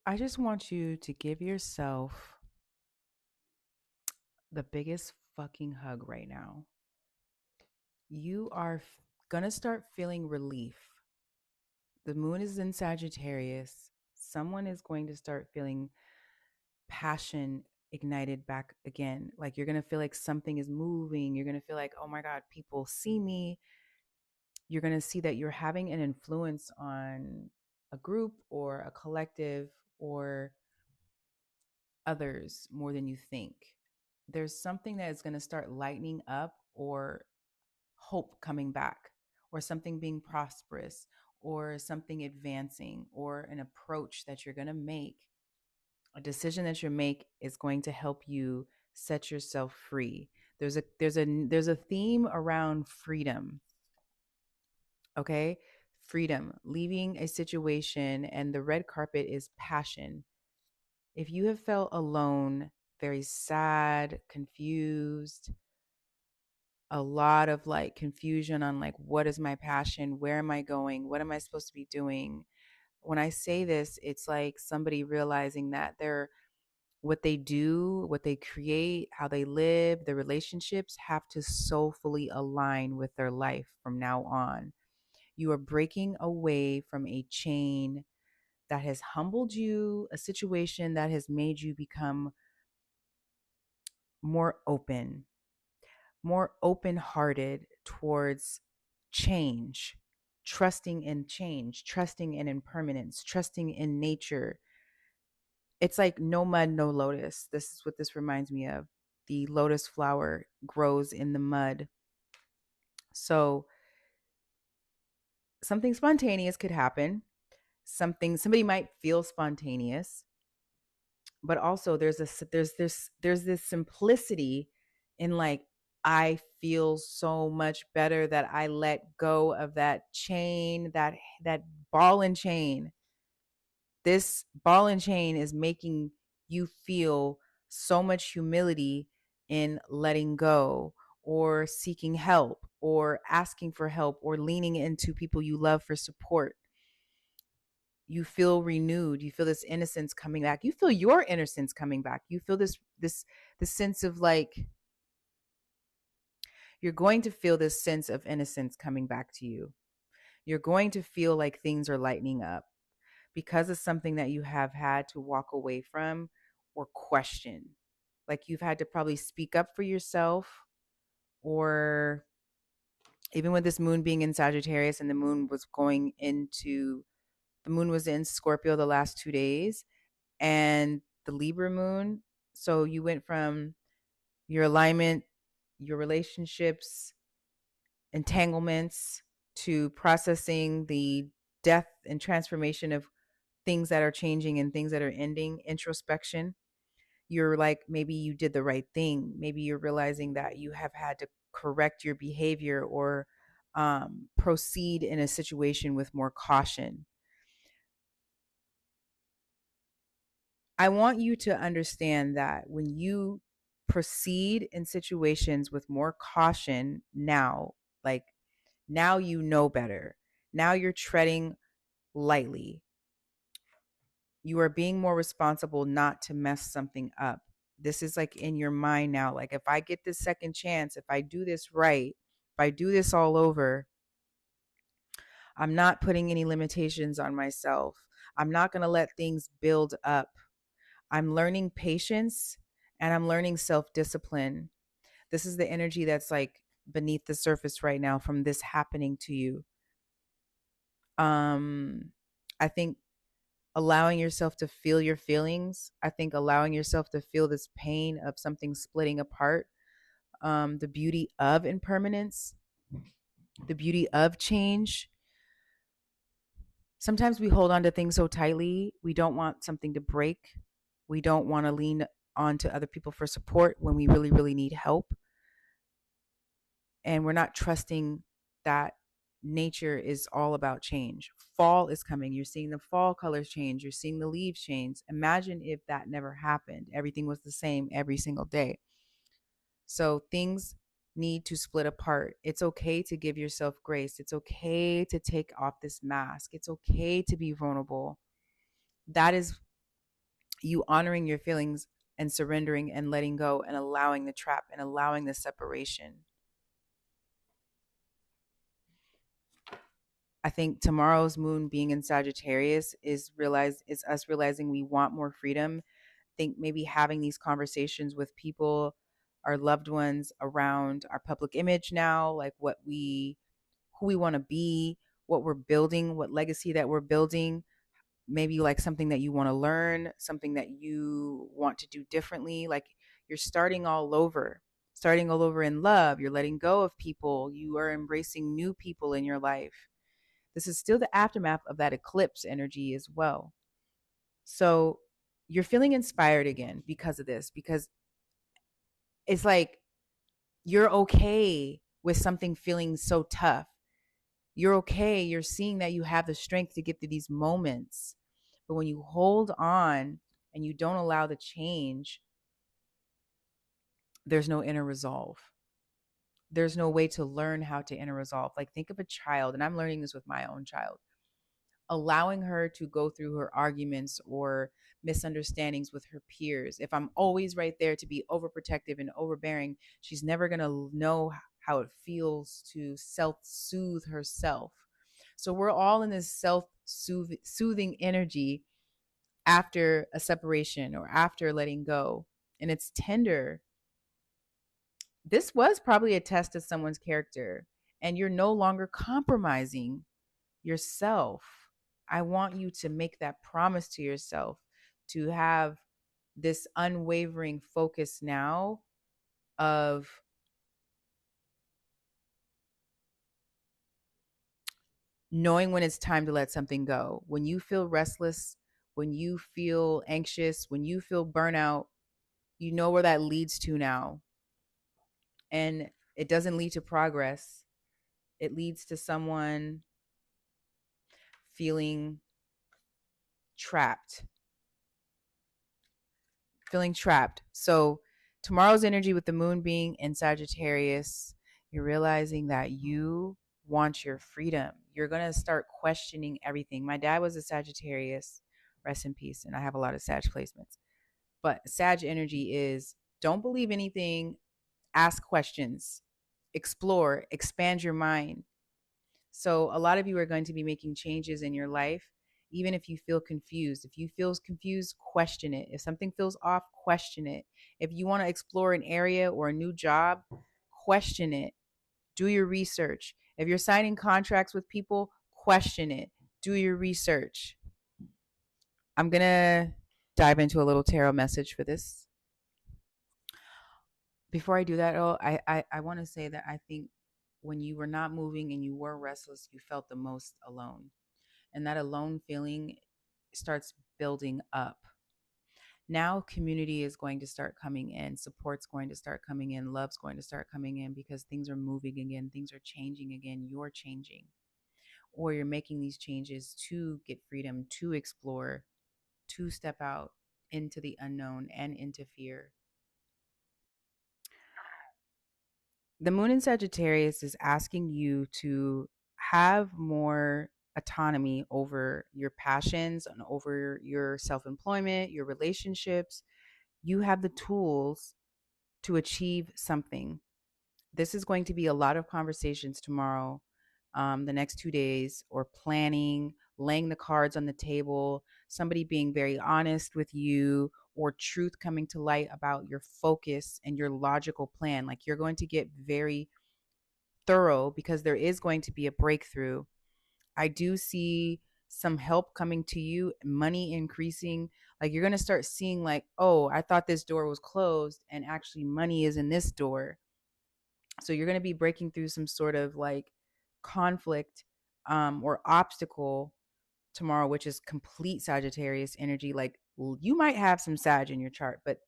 I just want you to give yourself the biggest fucking hug right now. You are gonna start feeling relief. The moon is in Sagittarius. Someone is going to start feeling passion ignited back again. Like you're gonna feel like something is moving. You're gonna feel like, oh my God, people see me. You're gonna see that you're having an influence on a group or a collective or others more than you think. There's something that is going to start lightening up, or hope coming back, or something being prosperous, or something advancing, or an approach that you're going to make. A decision that you make is going to help you set yourself free. There's a theme around freedom, okay? Freedom, leaving a situation, and the red carpet is passion. If you have felt alone, very sad, confused, a lot of like confusion on like, what is my passion? Where am I going? What am I supposed to be doing? When I say this, it's like somebody realizing that they're what they do, what they create, how they live, their relationships have to soulfully align with their life from now on. You are breaking away from a chain that has humbled you, a situation that has made you become more open, more open hearted towards change, trusting in impermanence, trusting in nature. It's like no mud, no lotus. This is what this reminds me of. The lotus flower grows in the mud. So something spontaneous could happen. Somebody might feel spontaneous, but also there's this simplicity in like, I feel so much better that I let go of that chain, that ball and chain. This ball and chain is making you feel so much humility in letting go, or seeking help, or asking for help, or leaning into people you love for support. You feel renewed, you feel this innocence coming back, you feel your innocence coming back, you feel this sense of like, you're going to feel this sense of innocence coming back to you. You're going to feel like things are lightening up because of something that you have had to walk away from or question. Like you've had to probably speak up for yourself, or even with this moon being in Sagittarius, and the moon was in Scorpio the last 2 days, and the Libra moon. So you went from your alignment, your relationships, entanglements, to processing the death and transformation of things that are changing and things that are ending, introspection. You're like, maybe you did the right thing. Maybe you're realizing that you have had to correct your behavior, or proceed in a situation with more caution. I want you to understand that when you proceed in situations with more caution now, like now you know better. Now you're treading lightly. You are being more responsible not to mess something up. This is like in your mind now. Like, if I get this second chance, if I do this right, if I do this all over, I'm not putting any limitations on myself. I'm not going to let things build up. I'm learning patience, and I'm learning self discipline. This is the energy that's like beneath the surface right now from this happening to you. Um, I think allowing yourself to feel your feelings, I think allowing yourself to feel this pain of something splitting apart, the beauty of impermanence, the beauty of change. Sometimes we hold on to things so tightly. We don't want something to break. We don't want to lean on to other people for support when we really, really need help. And we're not trusting that nature is all about change. Fall is coming. You're seeing the fall colors change. You're seeing the leaves change. Imagine if that never happened. Everything was the same every single day. So things need to split apart. It's okay to give yourself grace. It's okay to take off this mask. It's okay to be vulnerable. That is you honoring your feelings and surrendering and letting go and allowing the trap and allowing the separation. I think tomorrow's moon being in Sagittarius is us realizing we want more freedom. I think maybe having these conversations with people, our loved ones, around our public image now, like who we want to be, what we're building, what legacy that we're building, maybe like something that you want to learn, something that you want to do differently. Like you're starting all over in love. You're letting go of people. You are embracing new people in your life. This is still the aftermath of that eclipse energy as well. So you're feeling inspired again because of this, because it's like you're okay with something feeling so tough. You're okay. You're seeing that you have the strength to get through these moments. But when you hold on and you don't allow the change, there's no inner resolve. There's no way to learn how to inner resolve. Like, think of a child, and I'm learning this with my own child, allowing her to go through her arguments or misunderstandings with her peers. If I'm always right there to be overprotective and overbearing, she's never going to know how it feels to self soothe herself. So we're all in this self soothing energy after a separation or after letting go. And it's tender. This was probably a test of someone's character, and you're no longer compromising yourself. I want you to make that promise to yourself, to have this unwavering focus now of knowing when it's time to let something go. When you feel restless, when you feel anxious, when you feel burnout, you know where that leads to now. And it doesn't lead to progress, it leads to someone feeling trapped. Feeling trapped. So, tomorrow's energy with the moon being in Sagittarius, you're realizing that you want your freedom. You're going to start questioning everything. My dad was a Sagittarius, rest in peace. And I have a lot of Sag placements. But Sag energy is don't believe anything, ask questions, explore, expand your mind. So a lot of you are going to be making changes in your life, even if you feel confused. If you feel confused, question it. If something feels off, question it. If you want to explore an area or a new job, question it. Do your research. If you're signing contracts with people, question it. Do your research. I'm going to dive into a little tarot message for this. Before I do that, I want to say that I think when you were not moving and you were restless, you felt the most alone. And that alone feeling starts building up. Now community is going to start coming in, support's going to start coming in, love's going to start coming in, because things are moving again, things are changing again, you're changing, or you're making these changes to get freedom, to explore, to step out into the unknown and into fear. The moon in Sagittarius is asking you to have more autonomy over your passions and over your self employment, your relationships. You have the tools to achieve something. This is going to be a lot of conversations tomorrow, the next 2 days, or planning, laying the cards on the table, somebody being very honest with you, or truth coming to light about your focus and your logical plan. Like you're going to get very thorough because there is going to be a breakthrough. I do see some help coming to you, money increasing. Like you're going to start seeing, like, oh, I thought this door was closed and actually money is in this door. So you're going to be breaking through some sort of like conflict or obstacle tomorrow, which is complete Sagittarius energy. Like you might have some Sag in your chart, but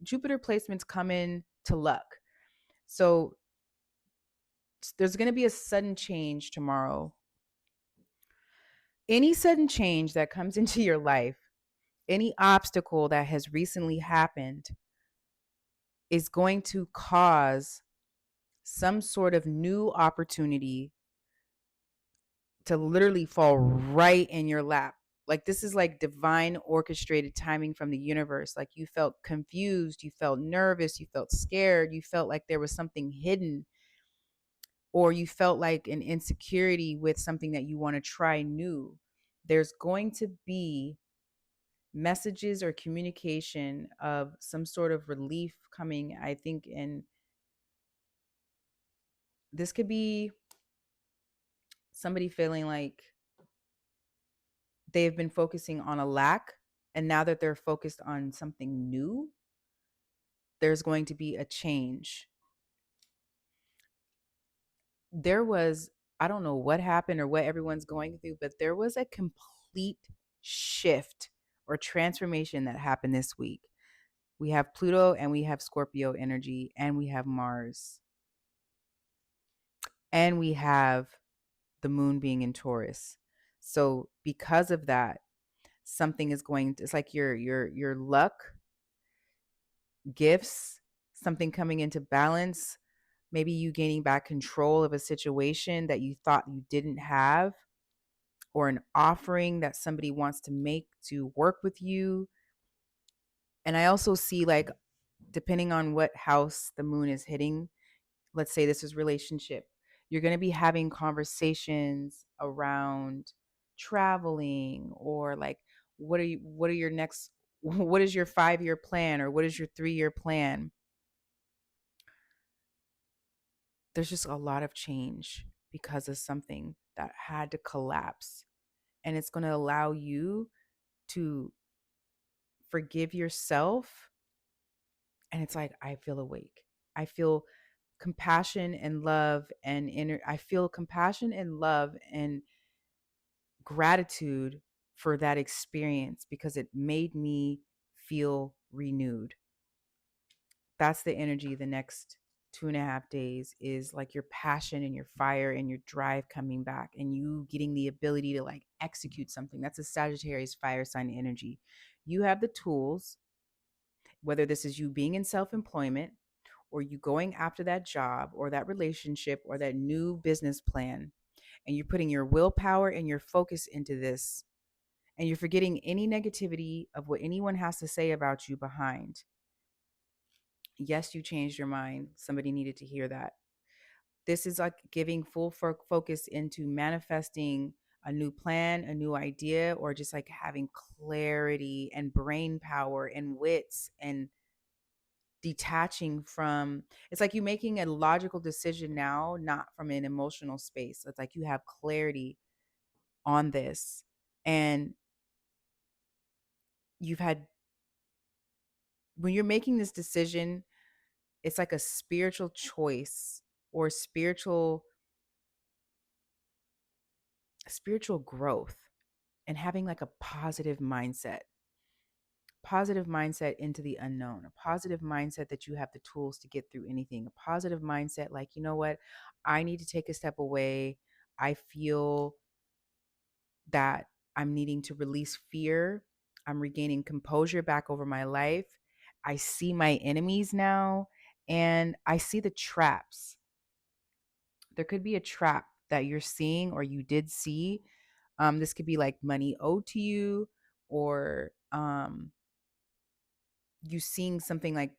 Jupiter placements come in to luck. So there's going to be a sudden change tomorrow. Any sudden change that comes into your life, any obstacle that has recently happened, is going to cause some sort of new opportunity to literally fall right in your lap. Like this is like divine orchestrated timing from the universe. Like you felt confused, you felt nervous, you felt scared, you felt like there was something hidden, or you felt like an insecurity with something that you want to try new. There's going to be messages or communication of some sort of relief coming, I think. And this could be somebody feeling like they've been focusing on a lack, and now that they're focused on something new, there's going to be a change. There was, I don't know what happened or what everyone's going through, but there was a complete shift or transformation that happened this week. We have Pluto and we have Scorpio energy and we have Mars and we have the moon being in Taurus. So because of that, something is going to, it's like your luck, gifts, something coming into balance, maybe you gaining back control of a situation that you thought you didn't have, or an offering that somebody wants to make to work with you. And I also see, like, depending on what house the moon is hitting, let's say this is relationship, you're going to be having conversations around traveling, or like what are your next what is your 5-year plan, or what is your 3-year plan. There's just a lot of change because of something that had to collapse, and it's going to allow you to forgive yourself. And it's like, I feel awake. I feel compassion and love and inner I feel compassion and love and gratitude for that experience because it made me feel renewed. That's the energy the next 2.5 days, is like your passion and your fire and your drive coming back, and you getting the ability to like execute something. That's a Sagittarius fire sign energy. You have the tools, whether this is you being in self employment, or you going after that job or that relationship or that new business plan, and you're putting your willpower and your focus into this, and you're forgetting any negativity of what anyone has to say about you behind. Yes, you changed your mind. Somebody needed to hear that. This is like giving full focus into manifesting a new plan, a new idea, or just like having clarity and brain power and wits, and detaching from, it's like you making a logical decision now, not from an emotional space. It's like you have clarity on this, and you've had, when you're making this decision, it's like a spiritual choice, or spiritual growth, and having like a positive mindset into the unknown, a positive mindset that you have the tools to get through anything, a positive mindset like, you know what, I need to take a step away. I feel that I'm needing to release fear. I'm regaining composure back over my life. I see my enemies now, and I see the traps. There could be a trap that you're seeing or you did see. This could be like money owed to you, or you seeing something like,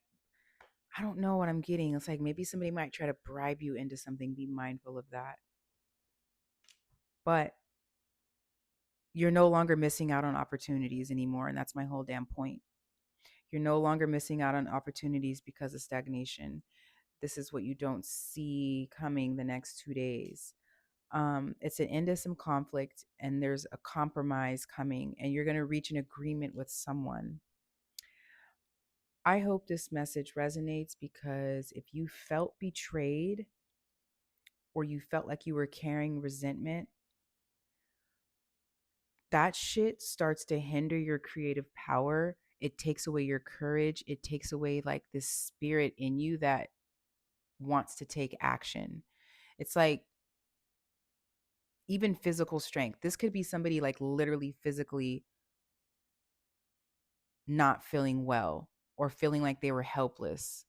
I don't know what I'm getting. It's like maybe somebody might try to bribe you into something. Be mindful of that. But you're no longer missing out on opportunities anymore. And that's my whole damn point. You're no longer missing out on opportunities because of stagnation. This is what you don't see coming the next 2 days. It's an end to some conflict, and there's a compromise coming, and you're going to reach an agreement with someone. I hope this message resonates, because if you felt betrayed, or you felt like you were carrying resentment, that shit starts to hinder your creative power. It takes away your courage. It takes away like this spirit in you that wants to take action. It's like even physical strength. This could be somebody like literally physically not feeling well, or feeling like they were helpless,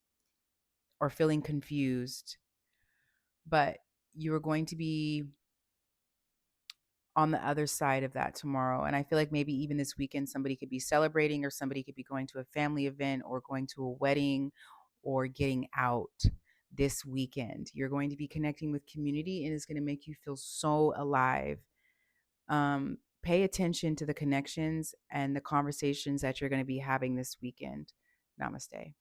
or feeling confused. But you are going to be on the other side of that tomorrow. And I feel like maybe even this weekend, somebody could be celebrating, or somebody could be going to a family event, or going to a wedding, or getting out this weekend. You're going to be connecting with community, and it's going to make you feel so alive. Pay attention to the connections and the conversations that you're going to be having this weekend. Namaste.